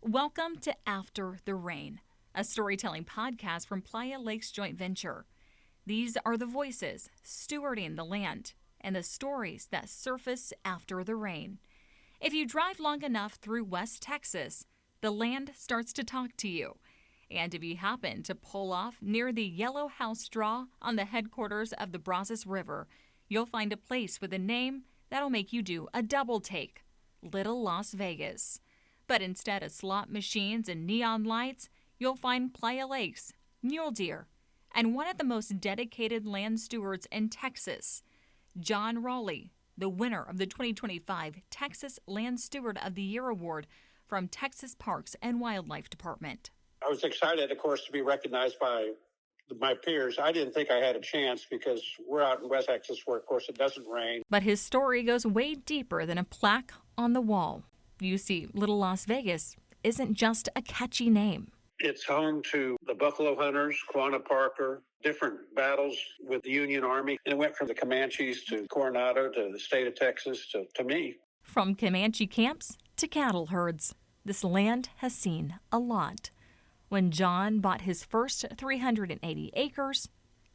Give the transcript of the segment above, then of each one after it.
Welcome to After the Rain, a storytelling podcast from Playa Lakes Joint Venture. These are the voices stewarding the land and the stories that surface after the rain. If you drive long enough through West Texas, the land starts to talk to you. And if you happen to pull off near the yellow house draw on the headwaters of the Brazos River, you'll find a place with a name that'll make you do a double take: Little Las Vegas. But instead of slot machines and neon lights, you'll find Playa lakes, mule deer, and one of the most dedicated land stewards in Texas, John Roley, the winner of the 2025 Texas Land Steward of the Year Award from Texas Parks and Wildlife Department. I was excited, of course, to be recognized by my peers. I didn't think I had a chance because we're out in West Texas where, of course, it doesn't rain. But his story goes way deeper than a plaque on the wall. You see, Little Las Vegas isn't just a catchy name. It's home to the Buffalo Hunters, Quanah Parker, different battles with the Union Army. And it went from the Comanches to Coronado to the state of Texas to me. From Comanche camps to cattle herds, this land has seen a lot. When John bought his first 380 acres,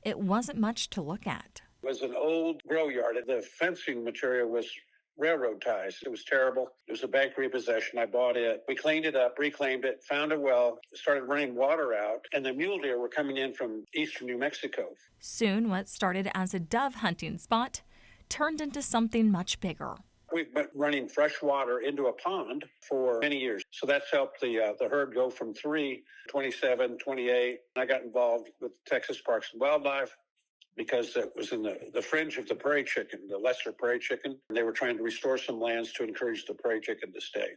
it wasn't much to look at. It was an old grow yard. The fencing material was railroad ties. It was terrible. It was a bank repossession. I bought it. We cleaned it up, reclaimed it, found a well, started running water out, and the mule deer were coming in from eastern New Mexico. Soon, what started as a dove hunting spot turned into something much bigger. We've been running fresh water into a pond for many years. So that's helped the herd go from 3, 27, 28. I got involved with Texas Parks and Wildlife because it was in the fringe of the prairie chicken, the lesser prairie chicken. They were trying to restore some lands to encourage the prairie chicken to stay.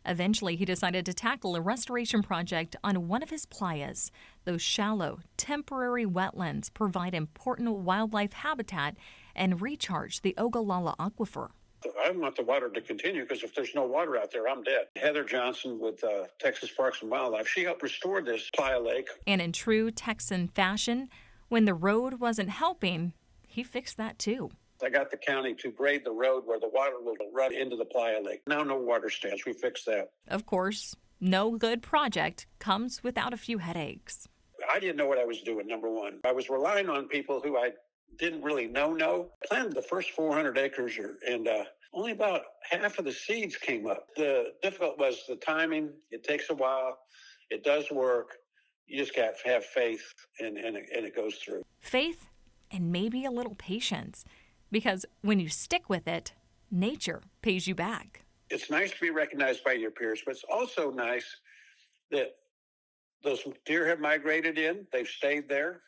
Eventually, he decided to tackle a restoration project on one of his playas. Those shallow, temporary wetlands provide important wildlife habitat and recharge the Ogallala Aquifer. I want the water to continue because if there's no water out there, I'm dead. Heather Johnson with Texas Parks and Wildlife, she helped restore this Playa Lake. And in true Texan fashion, when the road wasn't helping, he fixed that too. I got the county to grade the road where the water will run into the Playa Lake. Now no water stands. We fixed that. Of course, no good project comes without a few headaches. I didn't know what I was doing, number one. I was relying on people who I didn't really know. I planted the first 400 acres and only about half of the seeds came up. The difficult was the timing. It takes a while. It does work. You just got to have faith, and it goes through. Faith and maybe a little patience, because when you stick with it, nature pays you back. It's nice to be recognized by your peers, but it's also nice that those deer have migrated in. They've stayed there.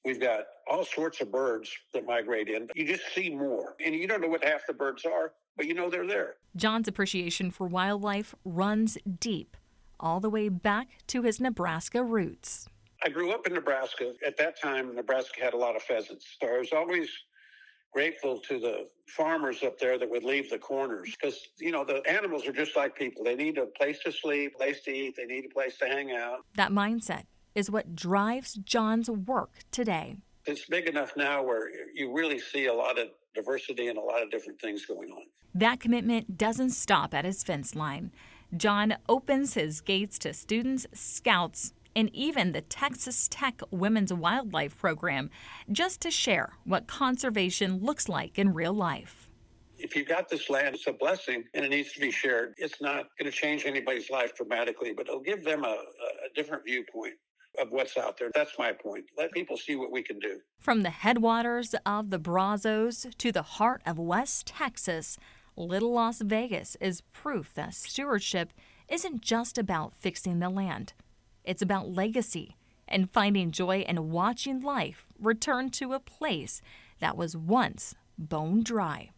We've got all sorts of birds that migrate in. You just see more, and you don't know what half the birds are, but you know they're there. John's appreciation for wildlife runs deep, all the way back to his Nebraska roots. I grew up in Nebraska. At that time, Nebraska had a lot of pheasants. So I was always grateful to the farmers up there that would leave the corners because, the animals are just like people. They need a place to sleep, a place to eat. They need a place to hang out. That mindset is what drives John's work today. It's big enough now where you really see a lot of diversity and a lot of different things going on. That commitment doesn't stop at his fence line. John opens his gates to students, scouts, and even the Texas Tech Women's Wildlife Program just to share what conservation looks like in real life. If you've got this land, it's a blessing and it needs to be shared. It's not going to change anybody's life dramatically, but it'll give them a different viewpoint of what's out there. That's my point. Let people see what we can do. From the headwaters of the Brazos to the heart of West Texas, Little Las Vegas is proof that stewardship isn't just about fixing the land. It's about legacy and finding joy in watching life return to a place that was once bone dry.